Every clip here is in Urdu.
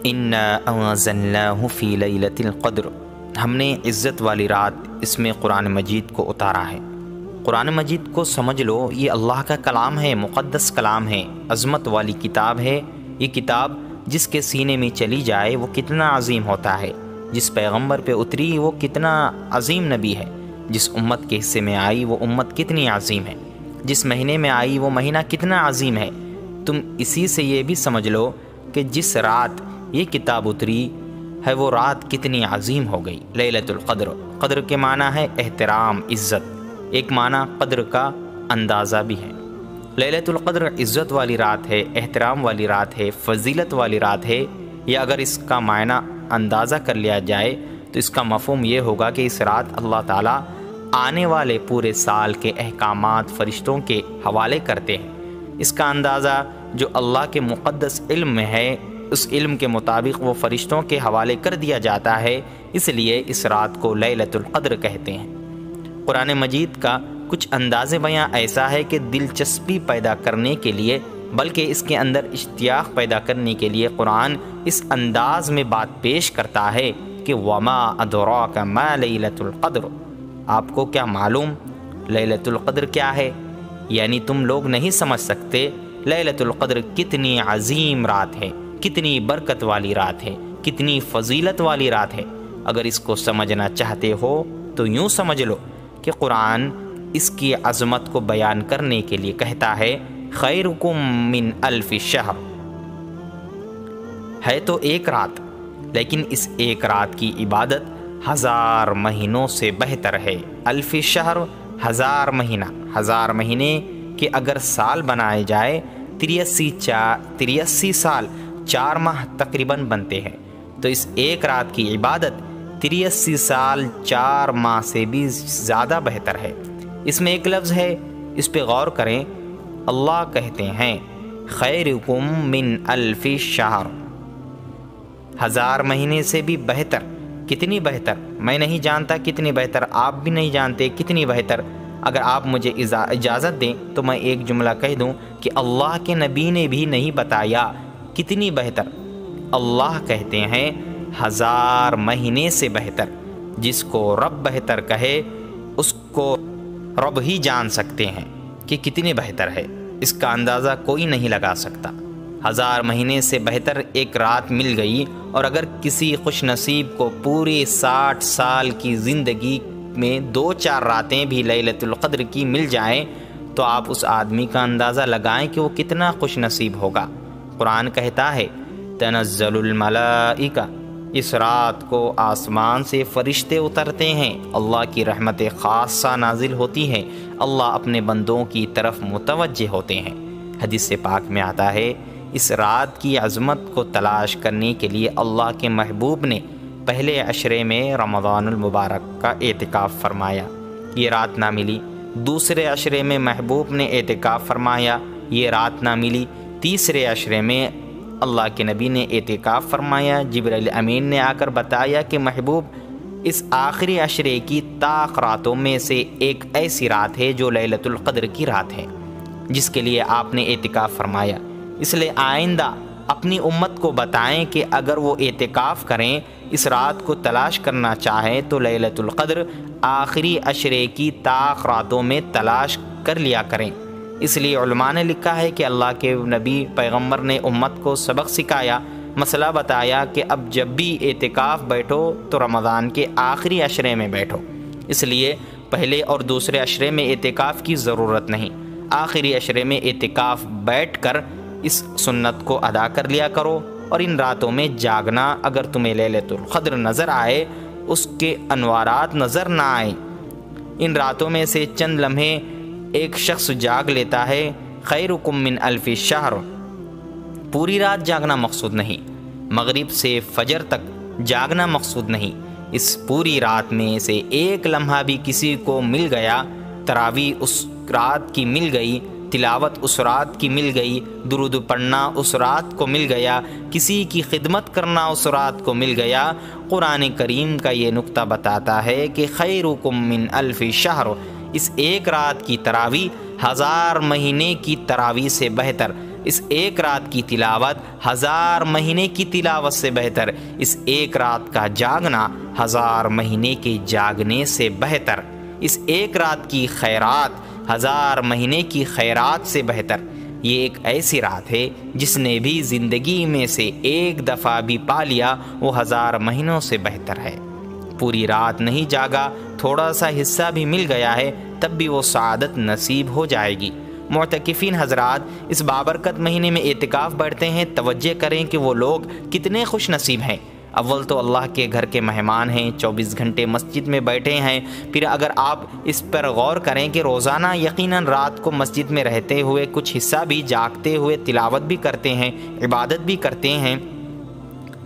انا انزلناہ فی لیلۃ القدر، ہم نے عزت والی رات اس میں قرآن مجید کو اتارا ہے۔ قرآن مجید کو سمجھ لو، یہ اللہ کا کلام ہے، مقدس کلام ہے، عظمت والی کتاب ہے۔ یہ کتاب جس کے سینے میں چلی جائے وہ کتنا عظیم ہوتا ہے، جس پیغمبر پہ اتری وہ کتنا عظیم نبی ہے، جس امت کے حصے میں آئی وہ امت کتنی عظیم ہے، جس مہینے میں آئی وہ مہینہ کتنا عظیم ہے۔ تم اسی سے یہ بھی سمجھ لو کہ جس رات یہ کتاب اتری ہے وہ رات کتنی عظیم ہو گئی۔ لیلۃ القدر، قدر کے معنی ہے احترام، عزت، ایک معنی قدر کا اندازہ بھی ہے۔ لیلۃ القدر عزت والی رات ہے، احترام والی رات ہے، فضیلت والی رات ہے۔ یا اگر اس کا معنی اندازہ کر لیا جائے تو اس کا مفہوم یہ ہوگا کہ اس رات اللہ تعالیٰ آنے والے پورے سال کے احکامات فرشتوں کے حوالے کرتے ہیں۔ اس کا اندازہ جو اللہ کے مقدس علم میں ہے، اس علم کے مطابق وہ فرشتوں کے حوالے کر دیا جاتا ہے، اس لیے اس رات کو لیلۃ القدر کہتے ہیں۔ قرآن مجید کا کچھ انداز بیاں ایسا ہے کہ دلچسپی پیدا کرنے کے لیے بلکہ اس کے اندر اشتیاق پیدا کرنے کے لیے قرآن اس انداز میں بات پیش کرتا ہے کہ وما ادراک ما لیلۃ القدر، آپ کو کیا معلوم لیلۃ القدر کیا ہے؟ یعنی تم لوگ نہیں سمجھ سکتے لیلۃ القدر کتنی عظیم رات ہے، کتنی برکت والی رات ہے، کتنی فضیلت والی رات ہے۔ اگر اس کو سمجھنا چاہتے ہو تو یوں سمجھ لو کہ قرآن اس کی عظمت کو بیان کرنے کے لیے کہتا ہے خیرکم من الف شہر، ہے تو ایک رات لیکن اس ایک رات کی عبادت 1000 مہینوں سے بہتر ہے۔ الف شہر 1000 مہینہ، 1000 مہینے کہ اگر سال بنائے جائے 83 سال 4 ماہ تقریباً بنتے ہیں، تو اس ایک رات کی عبادت 83 سال 4 ماہ سے بھی زیادہ بہتر ہے۔ اس میں ایک لفظ ہے، اس پہ غور کریں۔ اللہ کہتے ہیں خیرکم من الف شہر، 1000 مہینے سے بھی بہتر۔ کتنی بہتر میں نہیں جانتا، کتنی بہتر آپ بھی نہیں جانتے کتنی بہتر۔ اگر آپ مجھے اجازت دیں تو میں ایک جملہ کہہ دوں کہ اللہ کے نبی نے بھی نہیں بتایا کتنی بہتر۔ اللہ کہتے ہیں 1000 مہینے سے بہتر۔ جس کو رب بہتر کہے اس کو رب ہی جان سکتے ہیں کہ کتنی بہتر ہے، اس کا اندازہ کوئی نہیں لگا سکتا۔ 1000 مہینے سے بہتر ایک رات مل گئی، اور اگر کسی خوش نصیب کو پورے 60 سال کی زندگی میں 2-4 راتیں بھی لیلۃ القدر کی مل جائیں تو آپ اس آدمی کا اندازہ لگائیں کہ وہ کتنا خوش نصیب ہوگا۔ قرآن کہتا ہے تنزل الملائکہ، اس رات کو آسمان سے فرشتے اترتے ہیں، اللہ کی رحمت خاصہ نازل ہوتی ہیں، اللہ اپنے بندوں کی طرف متوجہ ہوتے ہیں۔ حدیث پاک میں آتا ہے اس رات کی عظمت کو تلاش کرنے کے لیے اللہ کے محبوب نے پہلے عشرے میں رمضان المبارک کا اعتکاف فرمایا، یہ رات نہ ملی۔ دوسرے عشرے میں محبوب نے اعتکاف فرمایا، یہ رات نہ ملی۔ تیسرے عشرے میں اللہ کے نبی نے اعتکاف فرمایا، جبرائیل امین نے آ کر بتایا کہ محبوب اس آخری عشرے کی طاق راتوں میں سے ایک ایسی رات ہے جو لیلۃ القدر کی رات ہے، جس کے لیے آپ نے اعتکاف فرمایا۔ اس لیے آئندہ اپنی امت کو بتائیں کہ اگر وہ اعتکاف کریں، اس رات کو تلاش کرنا چاہیں تو لیلۃ القدر آخری عشرے کی طاق راتوں میں تلاش کر لیا کریں۔ اس لیے علماء نے لکھا ہے کہ اللہ کے نبی پیغمبر نے امت کو سبق سکھایا، مسئلہ بتایا کہ اب جب بھی اعتکاف بیٹھو تو رمضان کے آخری عشرے میں بیٹھو۔ اس لیے پہلے اور دوسرے عشرے میں اعتکاف کی ضرورت نہیں، آخری عشرے میں اعتکاف بیٹھ کر اس سنت کو ادا کر لیا کرو۔ اور ان راتوں میں جاگنا، اگر تمہیں لیلۃ القدر نظر آئے، اس کے انوارات نظر نہ آئیں، ان راتوں میں سے چند لمحے ایک شخص جاگ لیتا ہے، خیرکم من الف شہر۔ پوری رات جاگنا مقصود نہیں، مغرب سے فجر تک جاگنا مقصود نہیں، اس پوری رات میں سے ایک لمحہ بھی کسی کو مل گیا، تراویح اس رات کی مل گئی، تلاوت اس رات کی مل گئی، درود پڑھنا اس رات کو مل گیا، کسی کی خدمت کرنا اس رات کو مل گیا۔ قرآن کریم کا یہ نقطہ بتاتا ہے کہ خیرکم من الف شہر، اس ایک رات کی تراویح 1000 مہینے کی تراویح سے بہتر، اس ایک رات کی تلاوت 1000 مہینے کی تلاوت سے بہتر، اس ایک رات کا جاگنا 1000 مہینے کے جاگنے سے بہتر، اس ایک رات کی خیرات 1000 مہینے کی خیرات سے بہتر۔ یہ ایک ایسی رات ہے جس نے بھی زندگی میں سے ایک دفعہ بھی پا لیا وہ 1000 مہینوں سے بہتر ہے۔ پوری رات نہیں جاگا، تھوڑا سا حصہ بھی مل گیا ہے، تب بھی وہ سعادت نصیب ہو جائے گی۔ معتکفین حضرات اس بابرکت مہینے میں اعتکاف بیٹھتے ہیں، توجہ کریں کہ وہ لوگ کتنے خوش نصیب ہیں۔ اول تو اللہ کے گھر کے مہمان ہیں، 24 گھنٹے مسجد میں بیٹھے ہیں، پھر اگر آپ اس پر غور کریں کہ روزانہ یقیناً رات کو مسجد میں رہتے ہوئے کچھ حصہ بھی جاگتے ہوئے تلاوت بھی کرتے ہیں، عبادت بھی کرتے ہیں۔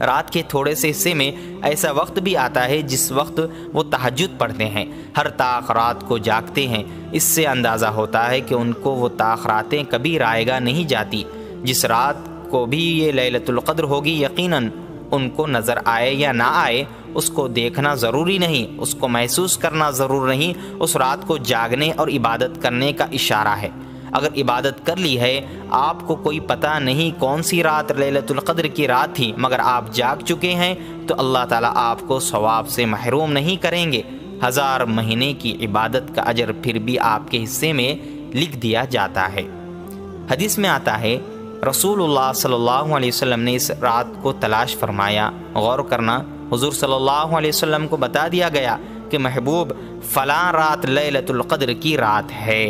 رات کے تھوڑے سے حصے میں ایسا وقت بھی آتا ہے جس وقت وہ تہجد پڑھتے ہیں، ہر طاق رات کو جاگتے ہیں۔ اس سے اندازہ ہوتا ہے کہ ان کو وہ طاق راتیں کبھی رائے گاہ نہیں جاتی۔ جس رات کو بھی یہ لیلۃ القدر ہوگی، یقیناً ان کو نظر آئے یا نہ آئے، اس کو دیکھنا ضروری نہیں، اس کو محسوس کرنا ضرور نہیں، اس رات کو جاگنے اور عبادت کرنے کا اشارہ ہے۔ اگر عبادت کر لی ہے، آپ کو کوئی پتہ نہیں کون سی رات لیلۃ القدر کی رات تھی، مگر آپ جاگ چکے ہیں تو اللہ تعالیٰ آپ کو ثواب سے محروم نہیں کریں گے۔ 1000 مہینے کی عبادت کا اجر پھر بھی آپ کے حصے میں لکھ دیا جاتا ہے۔ حدیث میں آتا ہے رسول اللہ صلی اللہ علیہ وسلم نے اس رات کو تلاش فرمایا۔ غور کرنا، حضور صلی اللہ علیہ وسلم کو بتا دیا گیا کہ محبوب فلاں رات لیلۃ القدر کی رات ہے۔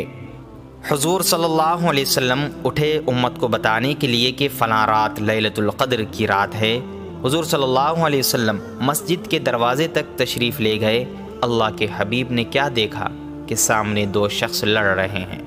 حضور صلی اللہ علیہ وسلم اٹھے امت کو بتانے کے لیے کہ فلاں رات لیلۃ القدر کی رات ہے۔ حضور صلی اللہ علیہ وسلم مسجد کے دروازے تک تشریف لے گئے۔ اللہ کے حبیب نے کیا دیکھا کہ سامنے 2 شخص لڑ رہے ہیں۔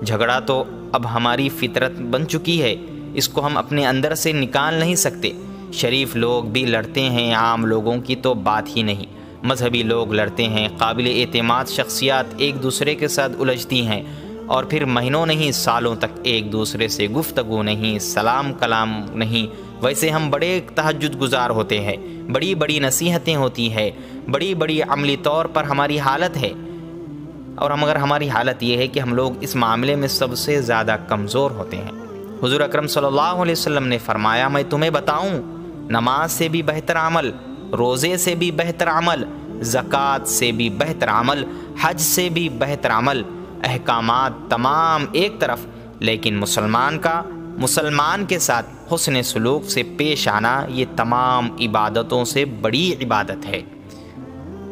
جھگڑا تو اب ہماری فطرت بن چکی ہے، اس کو ہم اپنے اندر سے نکال نہیں سکتے۔ شریف لوگ بھی لڑتے ہیں، عام لوگوں کی تو بات ہی نہیں۔ مذہبی لوگ لڑتے ہیں، قابل اعتماد شخصیات ایک دوسرے کے ساتھ الجھتی ہیں، اور پھر مہینوں نہیں سالوں تک ایک دوسرے سے گفتگو نہیں، سلام کلام نہیں۔ ویسے ہم بڑے تہجد گزار ہوتے ہیں، بڑی بڑی نصیحتیں ہوتی ہیں، بڑی بڑی عملی طور پر ہماری حالت ہے، اور مگر ہماری حالت یہ ہے کہ ہم لوگ اس معاملے میں سب سے زیادہ کمزور ہوتے ہیں۔ حضور اکرم صلی اللہ علیہ وسلم نے فرمایا، میں تمہیں بتاؤں، نماز سے بھی بہتر عمل، روزے سے بھی بہتر عمل، زکوٰۃ سے بھی بہتر عمل، حج سے بھی بہتر عمل، احکامات تمام ایک طرف، لیکن مسلمان کے ساتھ حسن سلوک سے پیش آنا یہ تمام عبادتوں سے بڑی عبادت ہے۔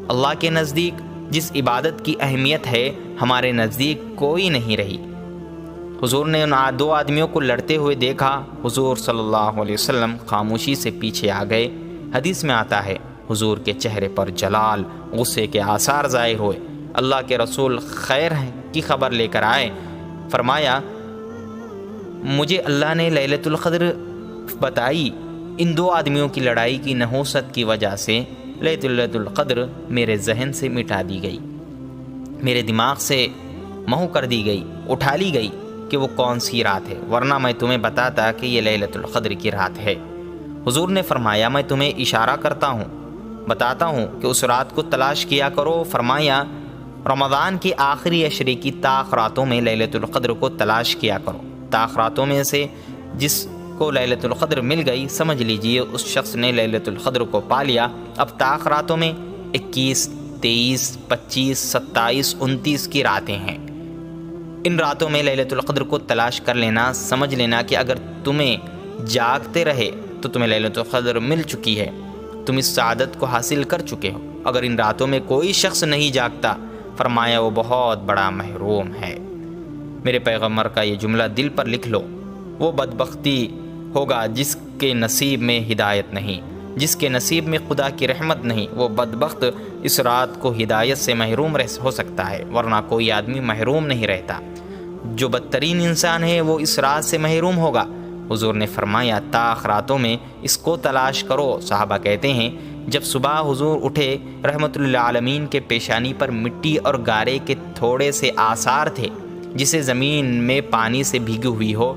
اللہ کے نزدیک جس عبادت کی اہمیت ہے، ہمارے نزدیک کوئی نہیں رہی۔ حضور نے ان 2 آدمیوں کو لڑتے ہوئے دیکھا، حضور صلی اللہ علیہ وسلم خاموشی سے پیچھے آ گئے۔ حدیث میں آتا ہے حضور کے چہرے پر جلال، غصے کے آثار ظاہر ہوئے۔ اللہ کے رسول خیر کی خبر لے کر آئے، فرمایا مجھے اللہ نے لیلۃ القدر بتائی، ان 2 آدمیوں کی لڑائی کی نحوست کی وجہ سے لیلۃ القدر میرے ذہن سے مٹا دی گئی، میرے دماغ سے محو کر دی گئی، اٹھا لی گئی کہ وہ کون سی رات ہے، ورنہ میں تمہیں بتاتا کہ یہ لیلۃ القدر کی رات ہے۔ حضور نے فرمایا میں تمہیں اشارہ کرتا ہوں، بتاتا ہوں کہ اس رات کو تلاش کیا کرو۔ فرمایا رمضان کی آخری عشرے کی طاق راتوں میں لیلۃ القدر کو تلاش کیا کرو۔ طاق راتوں میں سے جس کو لیلۃ القدر مل گئی، سمجھ لیجئے اس شخص نے لیلۃ القدر کو پا لیا۔ اب طاق راتوں میں 21، 23، 25، 27، 29 کی راتیں ہیں۔ ان راتوں میں لیلۃ القدر کو تلاش کر لینا، سمجھ لینا کہ اگر تمہیں جاگتے رہے تو تمہیں لیلۃ القدر مل چکی ہے، تم اس سعادت کو حاصل کر چکے ہو۔ اگر ان راتوں میں کوئی شخص نہیں جاگتا، فرمایا وہ بہت بڑا محروم ہے۔ میرے پیغمبر کا یہ جملہ دل پر لکھ لو، وہ بدبختی ہوگا جس کے نصیب میں ہدایت نہیں، جس کے نصیب میں خدا کی رحمت نہیں، وہ بدبخت اس رات کو ہدایت سے محروم ہو سکتا ہے، ورنہ کوئی آدمی محروم نہیں رہتا۔ جو بدترین انسان ہے وہ اس رات سے محروم ہوگا۔ حضور نے فرمایا طاق راتوں میں اس کو تلاش کرو۔ صحابہ کہتے ہیں جب صبح حضور اٹھے، رحمت للعالمین کے پیشانی پر مٹی اور گارے کے تھوڑے سے آثار تھے، جسے زمین میں پانی سے بھیگی ہوئی ہو،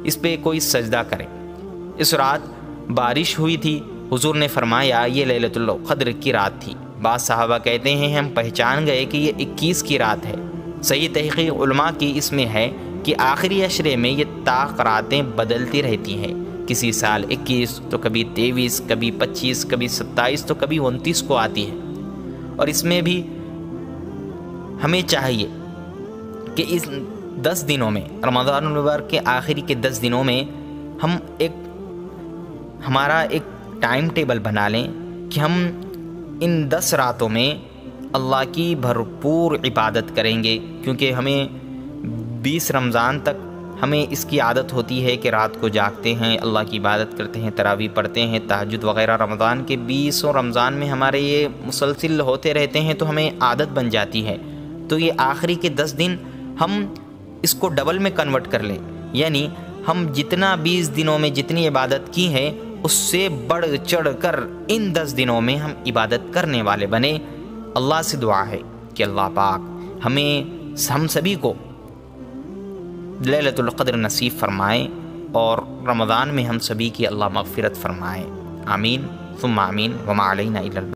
اس پہ کوئی سجدہ کرے۔ اس رات بارش ہوئی تھی۔ حضور نے فرمایا یہ لیلۃ القدر کی رات تھی۔ بعض صحابہ کہتے ہیں ہم پہچان گئے کہ یہ 21 کی رات ہے۔ صحیح تحقیق علماء کی اس میں ہے کہ آخری عشرے میں یہ طاق راتیں بدلتی رہتی ہیں، کسی سال 21 تو کبھی 23، کبھی 25، کبھی 27 تو کبھی 29 کو آتی ہے۔ اور اس میں بھی ہمیں چاہیے کہ اس 10 دنوں میں، رمضان المبارک کے آخری کے 10 دنوں میں ہم ہمارا ایک ٹائم ٹیبل بنا لیں کہ ہم ان 10 راتوں میں اللہ کی بھرپور عبادت کریں گے، کیونکہ ہمیں 20 رمضان تک ہمیں اس کی عادت ہوتی ہے کہ رات کو جاگتے ہیں، اللہ کی عبادت کرتے ہیں، تراویح پڑھتے ہیں، تہجد وغیرہ۔ رمضان کے 20 رمضان میں ہمارے یہ مسلسل ہوتے رہتے ہیں تو ہمیں عادت بن جاتی ہے۔ تو یہ آخری کے 10 دن ہم اس کو ڈبل میں کنورٹ کر لیں، یعنی ہم جتنا 20 دنوں میں جتنی عبادت کی ہے اس سے بڑھ چڑھ کر ان 10 دنوں میں ہم عبادت کرنے والے بنے۔ اللہ سے دعا ہے کہ اللہ پاک ہم سبھی کو لیلۃ القدر نصیب فرمائے اور رمضان میں ہم سبھی کی اللہ مغفرت فرمائے۔ آمین ثم آمین، وما علینا الا